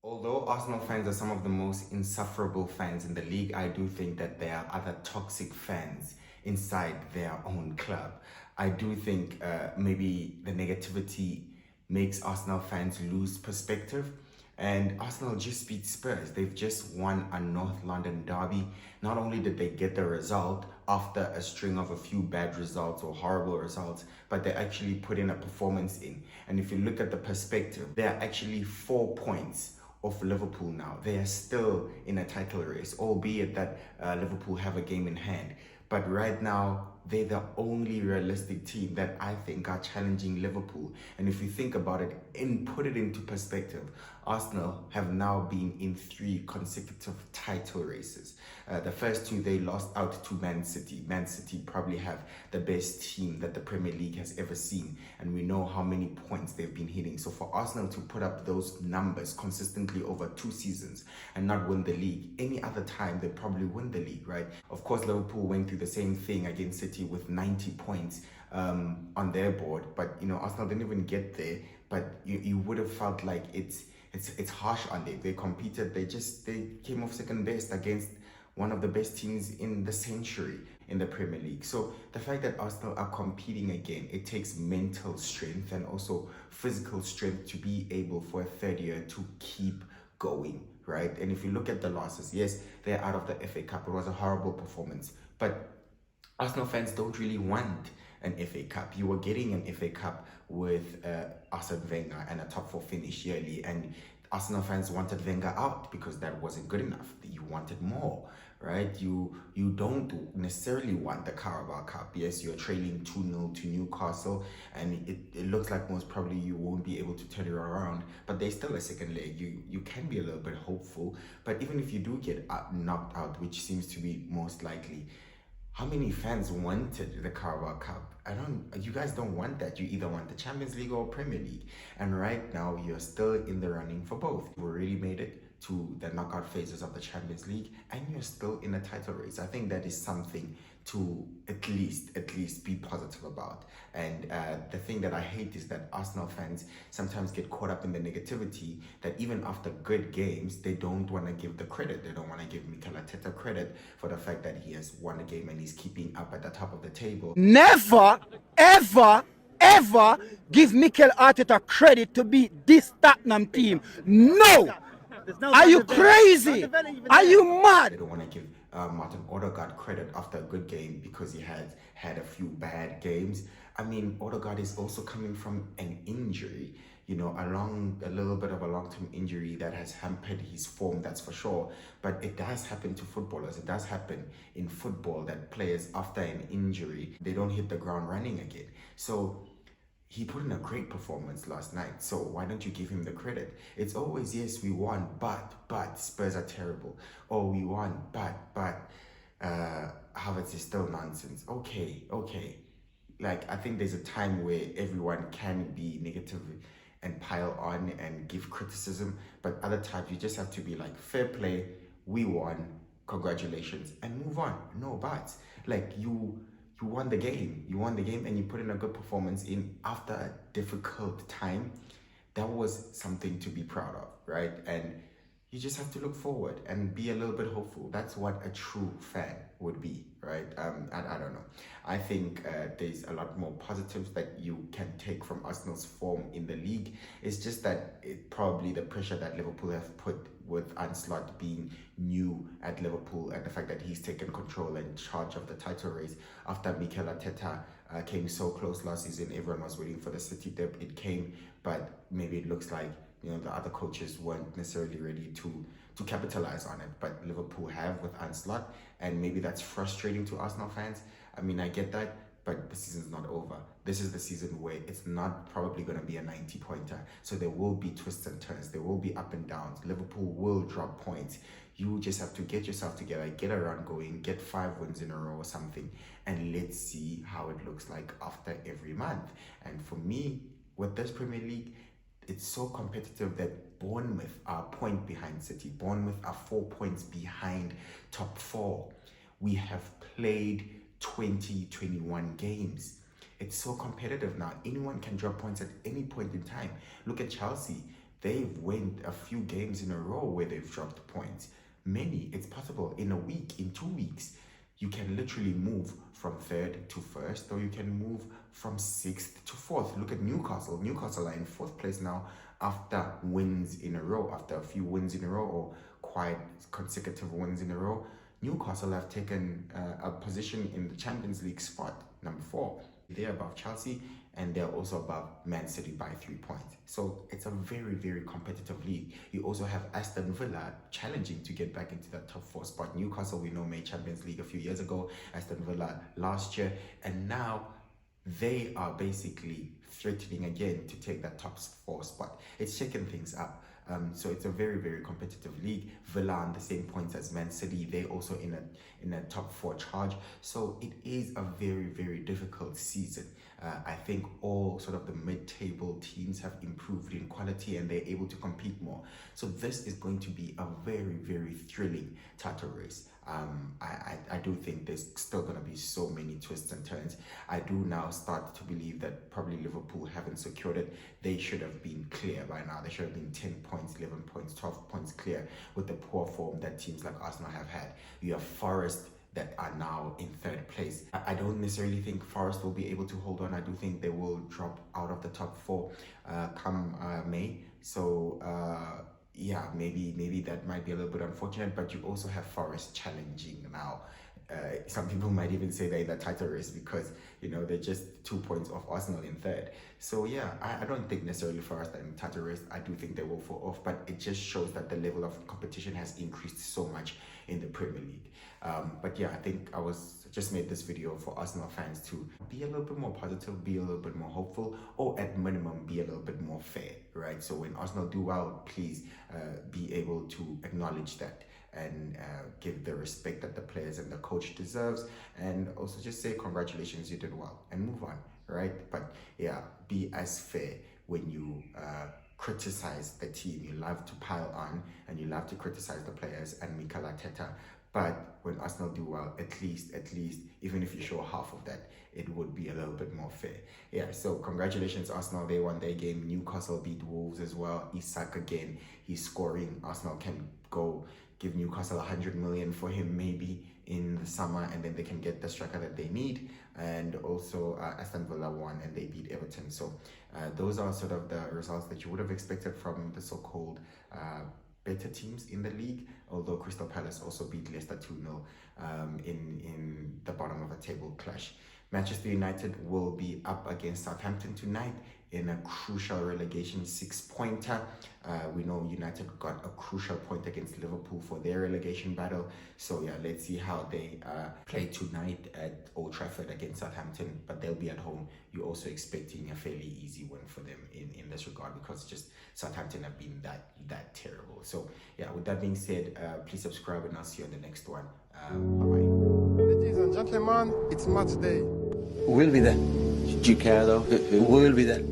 Although Arsenal fans are some of the most insufferable fans in the league, I do think that there are other toxic fans inside their own club. I do think maybe the negativity makes Arsenal fans lose perspective. And Arsenal just beat Spurs. They've just won a North London derby. Not only did they get the result after a string of a few bad results or horrible results, but they actually put in a performance in. And if you look at the perspective, there are actually 4 points of Liverpool now. They are still in a title race, albeit that Liverpool have a game in hand. But right now, they're the only realistic team that I think are challenging Liverpool. And if you think about it and put it into perspective, Arsenal have now been in 3 consecutive title races. The first two, they lost out to Man City. Man City probably have the best team that the Premier League has ever seen. And we know how many points they've been hitting. So for Arsenal to put up those numbers consistently over 2 seasons and not win the league, any other time they probably win the league, right? Of course, Liverpool went through the same thing against City with 90 points on their board. But, Arsenal didn't even get there. But you would have felt like it's harsh on them. They competed. They came off second best against one of the best teams in the century in the Premier League. So the fact that Arsenal are competing again, it takes mental strength and also physical strength to be able for a third year to keep going, right? And if you look at the losses, yes, they're out of the FA Cup. It was a horrible performance, but Arsenal fans don't really want an FA Cup. You were getting an FA Cup with Arsene Wenger and a top four finish yearly, and Arsenal fans wanted Wenger out because that wasn't good enough. You wanted more, right? You don't necessarily want the Carabao Cup. Yes, you're trailing 2-0 to Newcastle, and it looks like most probably you won't be able to turn it around, but there's still a second leg. You can be a little bit hopeful, but even if you do get knocked out, which seems to be most likely, how many fans wanted the Carabao Cup? You guys don't want that. You either want the Champions League or Premier League. And right now, you're still in the running for both. You already made it to the knockout phases of the Champions League, and you're still in a title race. I think that is something to at least be positive about. And the thing that I hate is that Arsenal fans sometimes get caught up in the negativity that even after good games, they don't want to give the credit. They don't want to give Mikel Arteta credit for the fact that he has won a game and he's keeping up at the top of the table. Never, ever, ever give Mikel Arteta credit to beat this Tottenham team. No! Are you crazy? Are you mad? They don't want to give Martin Odegaard credit after a good game because he had had a few bad games. I mean, Odegaard is also coming from an injury, a little bit of a long-term injury that has hampered his form, that's for sure. But it does happen to footballers. It does happen in football that players, after an injury, they don't hit the ground running again. So he put in a great performance last night, so why don't you give him the credit? It's always, yes, we won, but Spurs are terrible. Oh, we won, but Havertz is still nonsense. Okay. Like, I think there's a time where everyone can be negative and pile on and give criticism, but other times you just have to be like, fair play, we won, congratulations, and move on. No buts. Like, you won the game. You won the game and you put in a good performance in after a difficult time. That was something to be proud of, right? And you just have to look forward and be a little bit hopeful. That's what a true fan would be, right? I don't know. I think there's a lot more positives that you can take from Arsenal's form in the league. It's just that probably the pressure that Liverpool have put with Ancelotti being new at Liverpool and the fact that he's taken control and charge of the title race after Mikel Arteta came so close last season. Everyone was waiting for the City dip. It came, but maybe it looks like the other coaches weren't necessarily ready to capitalize on it, but Liverpool have with Ancelotti, and maybe that's frustrating to Arsenal fans. I mean, I get that, but the season's not over. This is the season where it's not probably going to be a 90-pointer. So there will be twists and turns. There will be up and downs. Liverpool will drop points. You just have to get yourself together, get a run going, get 5 wins in a row or something, and let's see how it looks like after every month. And for me, with this Premier League, it's so competitive that Bournemouth are a point behind City. Bournemouth are 4 points behind top 4. We have played 21 games. It's so competitive now. Anyone can drop points at any point in time. Look at Chelsea. They've went a few games in a row where they've dropped points. Many, it's possible in a week, in 2 weeks, you can literally move from third to first, or you can move from sixth to fourth. Look at Newcastle. Newcastle are in fourth place now after wins in a row, after a few wins in a row, or quite consecutive wins in a row. Newcastle have taken a position in the Champions League spot, number 4. They're above Chelsea, and they're also above Man City by 3 points. So it's a very, very competitive league. You also have Aston Villa challenging to get back into that top 4 spot. Newcastle, we know, made Champions League a few years ago. Aston Villa last year. And now they are basically threatening again to take that top 4 spot. It's shaking things up. So it's a very, very competitive league. Villa on the same points as Man City. They're also in a top 4 charge. So it is a very, very difficult season. I think all sort of the mid-table teams have improved in quality and they're able to compete more. So this is going to be a very, very thrilling title race. I do think there's still going to be so many twists and turns. I do now start to believe that probably Liverpool haven't secured it. They should have been clear by now. They should have been 10 points, 11 points, 12 points clear with the poor form that teams like Arsenal have had. You have Forest that are now in 3rd place. I don't necessarily think Forest will be able to hold on. I do think they will drop out of the top 4 come May. So yeah, maybe that might be a little bit unfortunate, but you also have Forest challenging now. Some people might even say they're in the title race because, you know, they're just 2 points off Arsenal in 3rd. So yeah, I don't think necessarily Forest are in the title race. I do think they will fall off, but it just shows that the level of competition has increased so much in the Premier League. But yeah, I think I just made this video for Arsenal fans to be a little bit more positive, be a little bit more hopeful, or at minimum be a little bit more fair, right? So when Arsenal do well, please be able to acknowledge that and give the respect that the players and the coach deserves, and also just say congratulations, you did well, and move on, right? But yeah, be as fair when you criticize the team. You love to pile on and you love to criticize the players and Mikel Arteta. But when Arsenal do well, at least, even if you show half of that, it would be a little bit more fair. Yeah, so congratulations, Arsenal. They won their game. Newcastle beat Wolves as well. Isak again, he's scoring. Arsenal can go give Newcastle 100 million for him maybe in the summer, and then they can get the striker that they need. And also Aston Villa won and they beat Everton. So those are sort of the results that you would have expected from the so-called better teams in the league, although Crystal Palace also beat Leicester 2-0 in the bottom of a table clash. Manchester United will be up against Southampton tonight in a crucial relegation 6-pointer. We know United got a crucial point against Liverpool for their relegation battle. So yeah, let's see how they play tonight at Old Trafford against Southampton, but they'll be at home. You're also expecting a fairly easy win for them in this regard, because just Southampton have been that terrible. So yeah, with that being said, please subscribe and I'll see you on the next one. Bye-bye. Ladies and gentlemen, it's match day. Who will be there? Do you care though? Who will be there?